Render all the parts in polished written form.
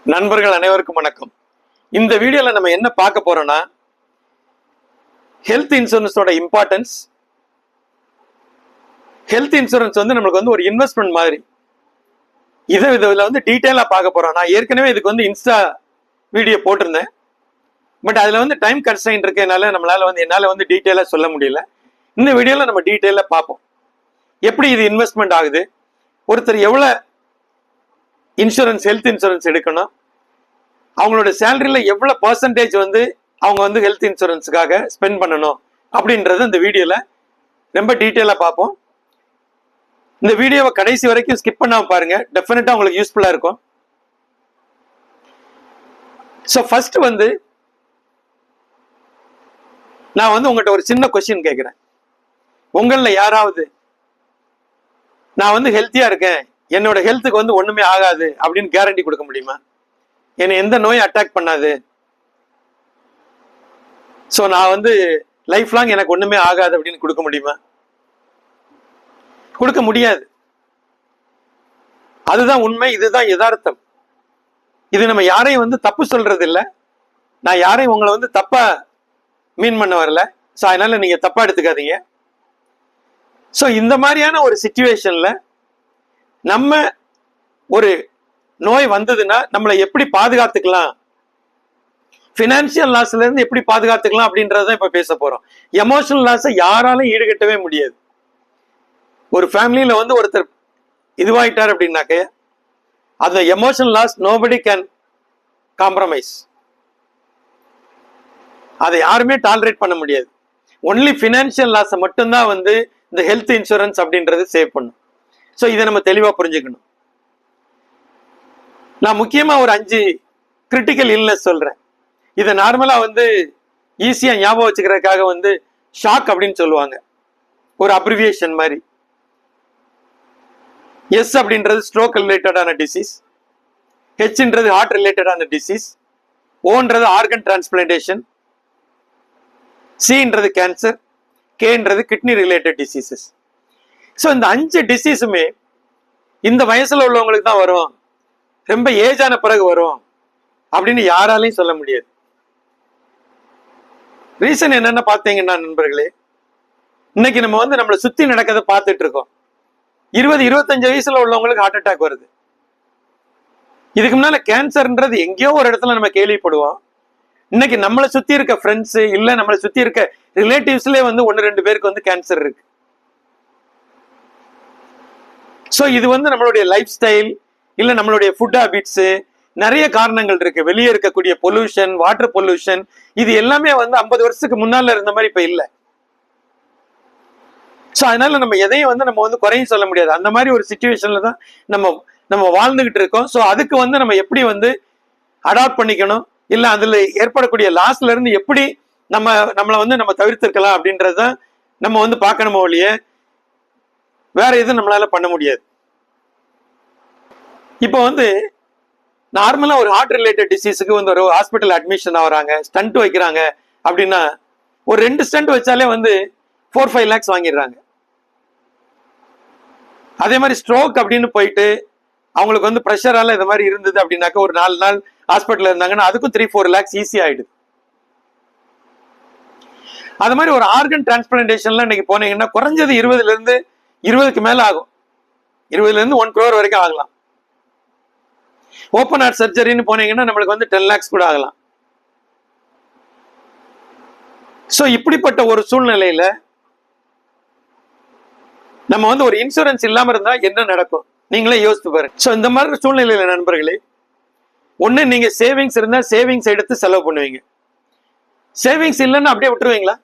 நண்பர்கள் அனைவருக்கும் வணக்கம். இந்த வீடியோல நம்ம என்ன பார்க்க போறோம்னா, ஹெல்த் இன்சூரன்ஸோட இம்பார்ட்டன்ஸ். ஹெல்த் இன்சூரன்ஸ் வந்து நம்மளுக்கு வந்து ஒரு இன்வெஸ்ட்மெண்ட் மாதிரி. இதுல வந்து டீட்டெயிலா பார்க்க போறோம். நான் ஏற்கனவே இதுக்கு வந்து இன்ஸ்டா வீடியோ போட்டிருந்தேன். பட் அதுல வந்து டைம் கன்ஸ்ட்ரெயின்ட் இருக்கனால என்னால வந்து டீட்டெயிலா சொல்ல முடியல. இந்த வீடியோல நம்ம டீட்டெயிலா பார்ப்போம். எப்படி இது இன்வெஸ்ட்மெண்ட் ஆகுது, ஒருத்தர் எவ்வளவு இன்சூரன்ஸ் ஹெல்த் இன்சூரன்ஸ் எடுக்கணும், அவங்களோட சேலரியில எவ்வளவு பர்சன்டேஜ் வந்து அவங்க வந்து ஹெல்த் இன்சூரன்ஸுக்காக ஸ்பெண்ட் பண்ணணும் அப்படின்றது இந்த வீடியோல ரொம்ப டீட்டெயிலா பார்ப்போம். இந்த வீடியோவை கடைசி வரைக்கும் ஸ்கிப் பண்ணாம பாருங்க, டெஃபினட்டா உங்களுக்கு யூஸ்ஃபுல்லா இருக்கும். ஸோ ஃபர்ஸ்ட் வந்து நான் வந்து உங்கள்கிட்ட ஒரு சின்ன கொஸ்டின் கேட்கிறேன். உங்களில் யாராவது நான் வந்து ஹெல்த்தியா இருக்கேன், என்னோட ஹெல்த்துக்கு வந்து ஒண்ணுமே ஆகாது அப்படின்னு கேரண்டி கொடுக்க முடியுமா? என்னை எந்த நோய் அட்டாக் பண்ணாது, ஸோ நான் வந்து லைஃப் லாங் எனக்கு ஒண்ணுமே ஆகாது அப்படின்னு கொடுக்க முடியுமா? கொடுக்க முடியாது. அதுதான் உண்மை, இதுதான் யதார்த்தம். இது நம்ம யாரையும் வந்து தப்பு சொல்றது இல்லை. நான் யாரையும் உங்களை வந்து தப்பா மீன் பண்ண வரல. ஸோ அதனால நீங்க தப்பா எடுத்துக்காதீங்க. ஸோ இந்த மாதிரியான ஒரு சிச்சுவேஷன்ல நம்ம ஒரு நோய் வந்ததுன்னா நம்மளை எப்படி பாதுகாத்துக்கலாம், பினான்சியல் லாஸ்ல இருந்து எப்படி பாதுகாத்துக்கலாம் அப்படின்றத இப்ப பேச போறோம். எமோஷனல் லாஸை யாராலும் ஈடுகட்டவே முடியாது. ஒரு ஃபேமிலியில வந்து ஒருத்தர் இதுவாயிட்டார் அப்படின்னாக்க அந்த emotional loss nobody can compromise. அதை யாருமே டாலரேட் பண்ண முடியாது. ஒன்லி பினான்சியல் லாஸை மட்டும்தான் வந்து இந்த ஹெல்த் இன்சூரன்ஸ் அப்படின்றது சேவ் பண்ணும். ஸோ இதை நம்ம தெளிவா புரிஞ்சுக்கணும். நான் முக்கியமா ஒரு 5 கிரிட்டிக்கல் இல்னஸ் சொல்றேன். இதை நார்மலா வந்து ஈஸியா ஞாபகம் வச்சுக்கிறதுக்காக வந்து ஷாக் அப்படின்னு சொல்லுவாங்க, ஒரு அப்ரிவியேஷன் மாதிரி. எஸ் அப்படின்றது ஸ்ட்ரோக் ரிலேட்டடான டிசீஸ், ஹெச்ன்றது ஹார்ட் ரிலேட்டடான டிசீஸ், ஓன்றது ஆர்கன் டிரான்ஸ்பிளான்டேஷன், சின்றது கேன்சர், கேன்றது கிட்னி ரிலேட்டட் டிசீசஸ். ஸோ இந்த 5 டிசீஸுமே இந்த வயசுல உள்ளவங்களுக்கு தான் வரும், ரொம்ப ஏஜ் ஆன பிறகு வரும் அப்படின்னு யாராலையும் சொல்ல முடியாது. ரீசன் என்னன்னு பாத்தீங்கன்னா நண்பர்களே, இன்னைக்கு நம்ம வந்து நம்மளை சுத்தி நடக்கிறத பார்த்துட்டு இருக்கோம். 20-25 வயசுல உள்ளவங்களுக்கு ஹார்ட் அட்டாக் வருது. இதுக்கு முன்னால கேன்சர்ன்றது எங்கேயோ ஒரு இடத்துல நம்ம கேள்விப்படுவோம். இன்னைக்கு நம்மளை சுத்தி இருக்க ஃப்ரெண்ட்ஸ் இல்ல நம்மளை சுத்தி இருக்க ரிலேட்டிவ்ஸ்லயே வந்து 1-2 பேருக்கு வந்து கேன்சர் இருக்கு. ஸோ இது வந்து நம்மளுடைய லைஃப் ஸ்டைல் இல்ல நம்மளுடைய ஃபுட் ஹாபிட்ஸ், நிறைய காரணங்கள் இருக்கு. வெளியே இருக்கக்கூடிய பொல்யூஷன், வாட்டர் பொல்யூஷன், இது எல்லாமே வந்து 50 வருஷத்துக்கு முன்னால இருந்த மாதிரி இப்ப இல்லை. ஸோ அதனால நம்ம எதையும் வந்து நம்ம வந்து குறையும் சொல்ல முடியாது. அந்த மாதிரி ஒரு சிச்சுவேஷன்ல தான் நம்ம வாழ்ந்துகிட்டு இருக்கோம். ஸோ அதுக்கு வந்து நம்ம எப்படி வந்து அடாப்ட் பண்ணிக்கணும், இல்ல அதுல ஏற்படக்கூடிய லாஸ்ல இருந்து எப்படி நம்மளை வந்து நம்ம தவிர்த்திருக்கலாம் அப்படின்றத நம்ம வந்து பார்க்கணுமோ ஒழிய வேற எதுவும் நம்மளால பண்ண முடியாது. இப்போ வந்து நார்மலா ஒரு ஹார்ட் ரிலேட்டட் டிசீஸுக்கு வந்து ஒரு ஹாஸ்பிட்டல் அட்மிஷன் ஆகுறாங்க, ஸ்டண்ட் வைக்கிறாங்க அப்படின்னா ஒரு 2 ஸ்டண்ட் வச்சாலே வந்து 4-5 lakhs வாங்கிடுறாங்க. அதே மாதிரி ஸ்ட்ரோக் அப்படின்னு போயிட்டு அவங்களுக்கு வந்து ப்ரெஷரால இது மாதிரி இருந்தது அப்படின்னாக்க ஒரு 4 நாள் ஹாஸ்பிட்டல் இருந்தாங்கன்னா அதுக்கும் 3-4 lakhs ஈஸி ஆயிடுது. அது மாதிரி ஒரு ஆர்கன் டிரான்ஸ்பிளான்டேஷன்ல இன்னைக்கு போனீங்கன்னா குறைஞ்சது 20 மேல ஆகும். 20 1 crore வரைக்கும் ஆகலாம். ஓப்பன் ஹார்ட் சர்ஜரின்னு போனீங்கன்னா நம்மளுக்கு வந்து 10 lakhs கூட ஆகலாம். ஸோ இப்படிப்பட்ட ஒரு சூழ்நிலையில நம்ம வந்து ஒரு இன்சூரன்ஸ் இல்லாம இருந்தா என்ன நடக்கும் நீங்களே யோசித்து பாருங்க. ஸோ இந்த மாதிரி சூழ்நிலையில நண்பர்களே, ஒண்ணு நீங்க சேவிங்ஸ் இருந்தா சேவிங்ஸ் எடுத்து செலவு பண்ணுவீங்க. சேவிங்ஸ் இல்லைன்னா அப்படியே விட்டுருவீங்களா?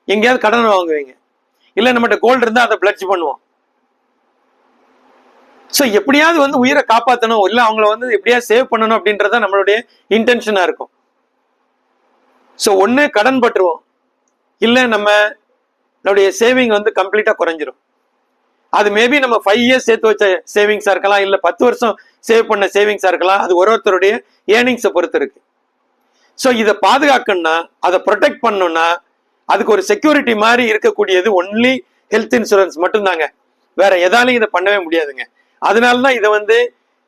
எங்கேயாவது கடன் வாங்குவீங்க, இல்ல நம்மகிட்ட கோல்டு இருந்தா அதை பிளட்ஜ் பண்ணுவோம். ஸோ எப்படியாவது வந்து உயிரை காப்பாற்றணும், இல்ல அவங்கள வந்து எப்படியாவது சேவ் பண்ணணும் அப்படின்றத நம்மளுடைய இன்டென்ஷனா இருக்கும். ஸோ ஒண்ணு கடன் பட்டுருவோம், இல்ல நம்மளுடைய சேவிங் வந்து கம்ப்ளீட்டா குறைஞ்சிரும். அது மேபி நம்ம 5 years சேர்த்து வச்ச சேவிங்ஸா இருக்கலாம், இல்ல 10 வருஷம் சேவ் பண்ண சேவிங்ஸா இருக்கலாம். அது ஒருத்தருடைய ஏர்னிங்ஸை பொறுத்து இருக்கு. ஸோ இதை பாதுகாக்கணும்னா, அதை ப்ரொடெக்ட் பண்ணணும்னா அதுக்கு ஒரு செக்யூரிட்டி மாதிரி இருக்கக்கூடியது ஒன்லி ஹெல்த் இன்சூரன்ஸ் மட்டும்தாங்க. வேற எதாலையும் இதை பண்ணவே முடியாதுங்க. அதனாலதான் இதை வந்து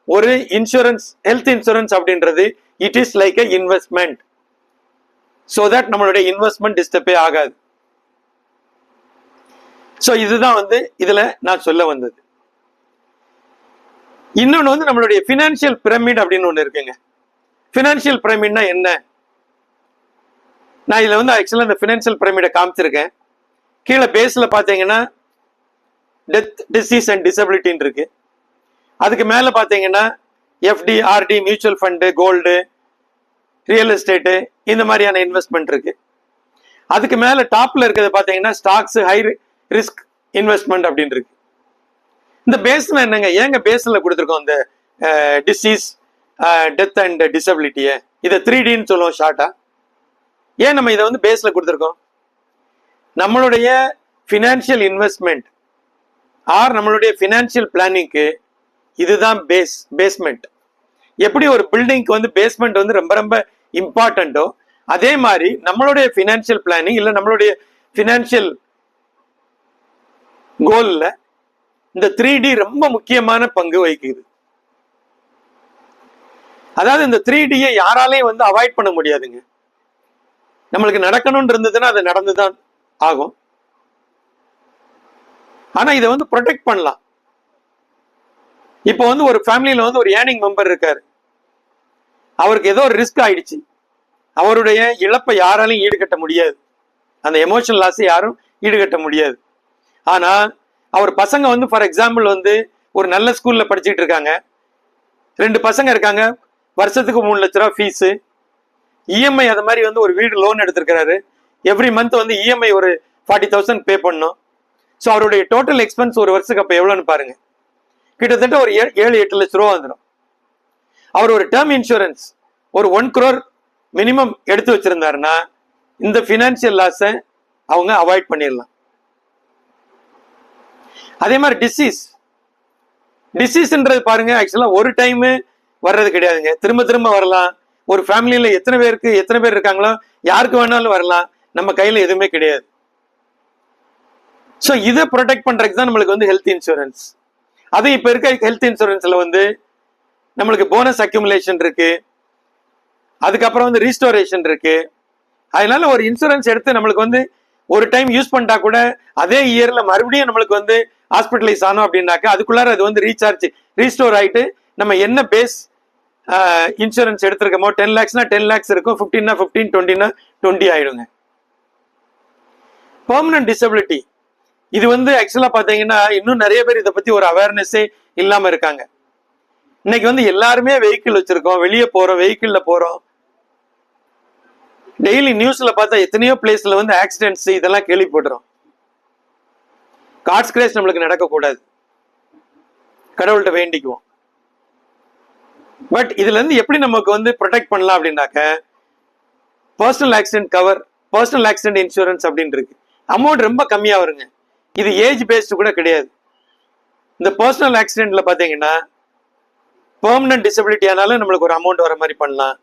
ஒரு இன்சூரன்ஸ், ஹெல்த் இன்சூரன்ஸ் அப்படின்றது it is like a investment. So that நம்மளுடைய இன்வெஸ்ட்மெண்ட் டிஸ்டர்பே ஆகாது. சோ இதுதான் வந்து இதுல நான் சொல்ல வந்தது. இன்னொன்னு வந்து நம்மளுடைய பினான்சியல் பிரமிட் அப்படின்னு ஒண்ணு இருக்குங்க. பினான்சியல் பிரமிட்னா என்ன? நான் இதுல வந்து ஆக்சுவலா இந்த பினான்சியல் பிரமிட காமிச்சிருக்கேன். கீழே பேஸ்ல பாத்தீங்கன்னா டெத், டிசீஸ் அண்ட் டிசபிலிட்டின்னு இருக்கு. அதுக்கு மேல பாத்தீங்கன்னா FD, RD, mutual fund, gold, real estate, இந்த மாதிரியான இன்வெஸ்ட்மெண்ட் இருக்கு. அதுக்கு மேல டாப்ல இருக்கிறது பாத்தீங்கன்னா ஸ்டாக்ஸ், ஹை ரிஸ்க் இன்வெஸ்ட்மெண்ட் அப்படின்னு இருக்கு. இந்த பேஸ்ல என்னங்க, ஏங்க பேஸ்ல கொடுத்துருக்கோம் இந்த டிசீஸ், டெத் அண்ட் டிசபிலிட்டிய? இதை 3Dன்னு சொல்லுவோம் ஷார்ட்டா. ஏன் நம்ம இதை வந்து பேஸ்ல கொடுத்துருக்கோம்? நம்மளுடைய பினான்சியல் இன்வெஸ்ட்மெண்ட் ஆர் நம்மளுடைய பினான்சியல் பிளானிங்க்கு இதுதான் பேஸ்மெண்ட். எப்படி ஒரு பில்டிங்க்கு வந்து பேஸ்மெண்ட் வந்து ரொம்ப ரொம்ப இம்பார்ட்டன்ட்டோ, அதே மாதிரி நம்மளுடைய பினான்சியல் பிளானிங் இல்ல நம்மளுடைய பினான்சியல் கோல்ல இந்த 3D ரொம்ப முக்கியமான பங்கு வகிக்குது. அதாவது இந்த 3Dயை யாராலையும் வந்து அவாய்ட் பண்ண முடியாதுங்க. நம்மளுக்கு நடக்கணும்னு இருந்ததுன்னா அது நடந்துதான் ஆகும். ஆனா இதை வந்து ப்ரொடெக்ட் பண்ணலாம். இப்போ வந்து ஒரு ஃபேமிலியில வந்து ஒரு ஏர்னிங் மெம்பர் இருக்காரு, அவருக்கு ஏதோ ஒரு ரிஸ்க் ஆயிடுச்சு, அவருடைய இழப்பை யாராலையும் ஈடுகட்ட முடியாது, அந்த எமோஷனல் லாஸ் யாரும் ஈடுகட்ட முடியாது. ஆனா அவர் பசங்க வந்து ஃபார் எக்ஸாம்பிள் வந்து ஒரு நல்ல ஸ்கூல்ல படிச்சுட்டு இருக்காங்க, 2 பசங்க இருக்காங்க, வருஷத்துக்கு 3 லட்ச ரூபா ஃபீஸு, இஎம்ஐ அது மாதிரி வந்து ஒரு வீடு லோன் எடுத்திருக்கிறாரு, எவ்ரி மந்த் வந்து இஎம்ஐ ஒரு 40,000 பே பண்ணும். ஸோ அவருடைய டோட்டல் எக்ஸ்பென்ஸ் ஒரு வருஷத்துக்கு அப்போ எவ்வளோன்னு பாருங்க, கிட்டத்தட்ட ஒரு 7-8 லட்ச ரூபா வந்துடும். அவர் ஒரு டேர்ம் இன்சூரன்ஸ் ஒரு 1 crore மினிமம் எடுத்து வச்சிருந்தாருன்னா இந்த பினான்சியல் லாஸை அவங்க அவாய்ட் பண்ணிடலாம். அதே மாதிரி டிசீஸ்ன்றது பாருங்க, ஆக்சுவலா ஒரு டைம் வர்றது கிடையாதுங்க, திரும்ப திரும்ப வரலாம். ஒரு ஃபேமிலியில எத்தனை பேர் இருக்காங்களோ யாருக்கு வேணாலும் வரலாம், நம்ம கையில எதுவுமே கிடையாது. ஸோ இதை ப்ரொடெக்ட் பண்றதுக்கு தான் நம்மளுக்கு வந்து ஹெல்த் இன்சூரன்ஸ். அது இப்ப இருக்க ஹெல்த் இன்சூரன்ஸ்ல வந்து நம்மளுக்கு போனஸ் அக்யூமுலேஷன் இருக்கு, அதுக்கப்புறம் வந்து ரீஸ்டோரேஷன் இருக்கு. அதனால ஒரு இன்சூரன்ஸ் எடுத்து நம்மளுக்கு வந்து ஒரு டைம் யூஸ் பண்ணிட்டா கூட அதே இயர்ல மறுபடியும் நம்மளுக்கு வந்து ஹாஸ்பிட்டலைஸ் ஆனோம் அப்படின்னாக்க அதுக்குள்ளார அது வந்து ரீஸ்டோர் ஆயிட்டு நம்ம என்ன பேஸ் இன்சூரன்ஸ் எடுத்திருக்கோமோ 10 lakhsனா 10 lakhs இருக்கும், 15னா 15, 20னா 20 ஆயிடுங்க. பெர்மனன்ட் டிசபிலிட்டி இது வந்து ஆக்சுவலா பாத்தீங்கன்னா இன்னும் நிறைய பேர் இதை பத்தி ஒரு அவேர்னஸே இல்லாம இருக்காங்க. இன்னைக்கு வந்து எல்லாருமே வெஹிக்கிள் வச்சிருக்கோம், வெளியே போறோம், வெஹிக்கிள்ல போறோம், டெய்லி நியூஸ்ல பார்த்தா எத்தனையோ பிளேஸ்ல வந்து ஆக்சிடென்ட்ஸ் இதெல்லாம் கேள்விப்படுறோம். கார்ஸ் கிரேஷ் நம்மளுக்கு நடக்கக்கூடாது, கடவுள்கிட்ட வேண்டிக்குவோம். பட் இதுல இருந்து எப்படி நமக்கு வந்து ப்ரொடெக்ட் பண்ணலாம் அப்படின்னாக்க personal accident cover, personal accident insurance அப்படின்னு இருக்கு. அமௌண்ட் ரொம்ப கம்மியா வருங்க, இது ஏஜ் பேஸ்டு கூட கிடையாது. இந்த பர்சனல் ஆக்சிடென்ட்ல பாத்தீங்கன்னா பெர்மனன்ட் டிசபிலிட்டி ஆனாலும் நம்மளுக்கு ஒரு அமௌண்ட் வர மாதிரி பண்ணலாம்.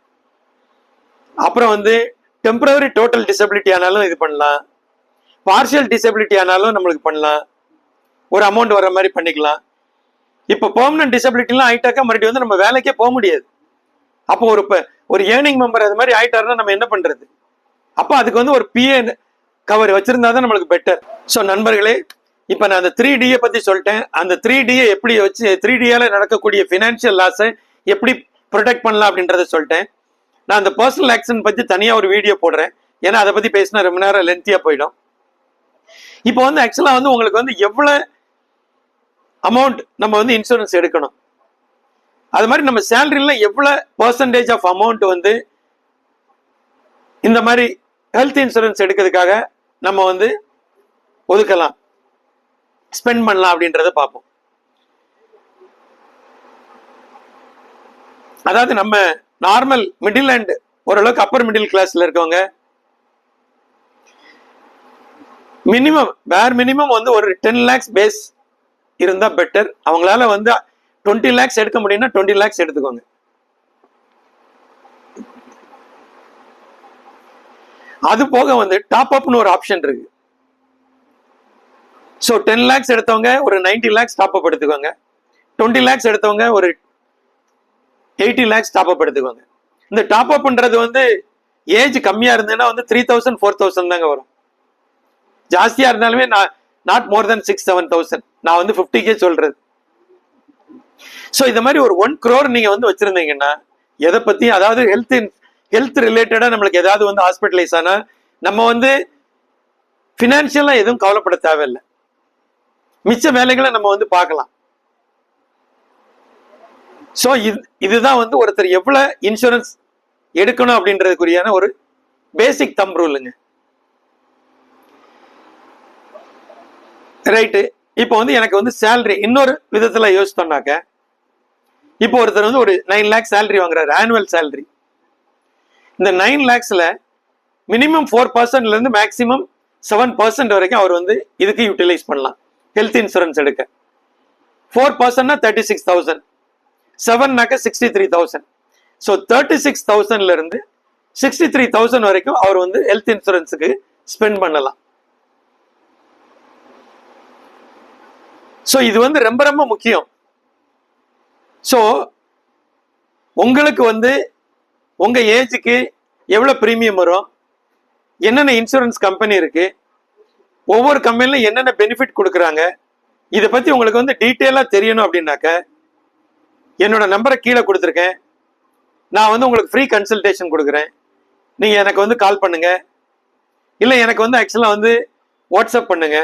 அப்புறம் வந்து டெம்பரரி டோட்டல் டிசபிலிட்டி ஆனாலும் இது பண்ணலாம், பார்ஷியல் டிசபிலிட்டி ஆனாலும் நம்மளுக்கு பண்ணலாம், ஒரு அமௌண்ட் வர மாதிரி பண்ணிக்கலாம். இப்போ பெர்மனன்ட் டிசபிலிட்டிலாம் ஆயிட்டாக்கா மறுபடியும் வந்து நம்ம வேலைக்கே போக முடியாது. அப்போ ஒரு ஏர்னிங் மெம்பர் அது மாதிரி ஆயிட்டாருன்னா நம்ம என்ன பண்றது? அப்போ அதுக்கு வந்து ஒரு பிஏ கவர் வச்சிருந்தா தான் நம்மளுக்கு பெட்டர். ஸோ நண்பர்களே, இப்போ நான் அந்த 3Dயை பத்தி சொல்லிட்டேன். அந்த 3Dயை எப்படி வச்சு 3Dயால நடக்கக்கூடிய பினான்சியல் லாஸை எப்படி ப்ரொடெக்ட் பண்ணலாம் அப்படின்றத சொல்லிட்டேன். நான் அந்த பர்சனல் ஆக்சிடென்ட் பத்தி தனியா ஒரு வீடியோ போடுறேன், ஏன்னா அதை பத்தி பேசினா ரொம்ப நேரம் லென்த்தியா போயிடும். இப்போ வந்து ஆக்சுவலா வந்து உங்களுக்கு வந்து எவ்வளவு அமௌண்ட் நம்ம வந்து இன்சூரன்ஸ் எடுக்கணும், அது மாதிரி நம்ம சேலரியில எவ்வளவு பெர்சன்டேஜ் ஆஃப் அமௌண்ட் வந்து இந்த மாதிரி ஹெல்த் இன்சூரன்ஸ் எடுக்கிறதுக்காக நம்ம வந்து ஒதுக்கலாம், ஸ்பெண்ட் பண்ணலாம் அப்படின்றத பார்ப்போம். அதாவது நம்ம நார்மல் மிடில் அண்ட் ஓரளவுக்கு அப்பர் மிடில் கிளாஸ்ல இருக்கவங்க மினிமம் வந்து ஒரு 10 lakhs பேஸ் இருந்தா பெட்டர். அவங்களால வந்து 20 lakhs எடுக்க முடியும்னா 20 lakhs எடுத்துக்கோங்க. அது போக வந்து டாப் அப்னு ஒரு ஆப்ஷன் இருக்கு. ஸோ 10 lakhs எடுத்தவங்க ஒரு 90 lakhs டாப் அப் எடுத்துக்கோங்க, 20 lakhs எடுத்தவங்க ஒரு 80 lakhs டாப் அப் எடுத்துக்கோங்க. இந்த டாப் அப்ன்றது வந்து ஏஜ் கம்மியா இருந்ததுன்னா வந்து 3000 4000 தாங்க வரும். ஜாஸ்தியா இருந்தாலுமே நாட் மோர் தென் 6-7,000. நான் வந்து 50K சொல்றது. ஸோ இந்த மாதிரி ஒரு 1 crore நீங்க வந்து வச்சிருந்தீங்கன்னா எதை பத்தி, அதாவது ஹெல்த் ரிலேட்டடா நம்மளுக்கு ஏதாவது வந்து ஹாஸ்பிட்டலைஸ் ஆனா நம்ம வந்து பினான்சியலா எதுவும் கவலைப்பட தேவையில்லை. மிச்ச வேலைகளை நம்ம வந்து பார்க்கலாம். ஸோ இதுதான் வந்து ஒருத்தர் எவ்வளவு இன்சூரன்ஸ் எடுக்கணும் அப்படின்றதுக்குரியான ஒரு பேசிக் தம் ரூலுங்க. ரைட்டு. இப்போ வந்து எனக்கு வந்து சேலரி இன்னொரு விதத்துல யோசித்தோம்னாக்க, இப்போ ஒருத்தர் வந்து ஒரு 9 lakhs சேலரி வாங்குறாரு, ஆனுவல் சேலரி. இந்த 9 lakhsல மினிமம் 4%ல இருந்து மேக்சிமம் 7% வரைக்கும் அவர் வந்து இதுக்கு யூட்டிலைஸ் பண்ணலாம், ஹெல்த் இன்சூரன்ஸ் எடுக்க. 4%னா 36,000, 7னாக்க 63,000. ஸோ 36,000ல இருந்து 63,000 வரைக்கும் அவர் வந்து ஹெல்த் இன்சூரன்ஸுக்கு ஸ்பெண்ட் பண்ணலாம். ஸோ இது வந்து ரொம்ப ரொம்ப முக்கியம். ஸோ உங்களுக்கு வந்து உங்க ஏஜுக்கு எவ்வளவு பிரீமியம் வரும், என்னென்ன இன்சூரன்ஸ் கம்பெனி இருக்கு, ஒவ்வொரு கம்பெனில என்னென்ன பெனிஃபிட் கொடுக்குறாங்க, இதை பத்தி உங்களுக்கு வந்து டீட்டெயிலா தெரியணும் அப்படின்னாக்க என்னோட நம்பரை கீழே கொடுத்துருக்கேன். நான் வந்து உங்களுக்கு ஃப்ரீ கன்சல்டேஷன் கொடுக்குறேன். நீங்க எனக்கு வந்து கால் பண்ணுங்க, இல்லை எனக்கு வந்து ஆக்சுவலா வந்து வாட்ஸ்அப் பண்ணுங்க.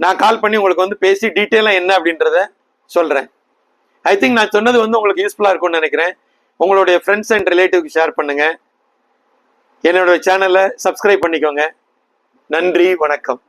நான் கால் பண்ணி உங்களுக்கு வந்து பேசி டீட்டெயிலா என்ன அப்படின்றத சொல்றேன். ஐ திங்க் நான் சொன்னது வந்து உங்களுக்கு யூஸ்ஃபுல்லா இருக்கும்னு நினைக்கிறேன். உங்களுடைய ஃப்ரெண்ட்ஸ் அண்ட் ரிலேட்டிவ்க்கு ஷேர் பண்ணுங்க. என்னோட சேனலை சப்ஸ்கிரைப் பண்ணிக்கோங்க. நன்றி, வணக்கம்.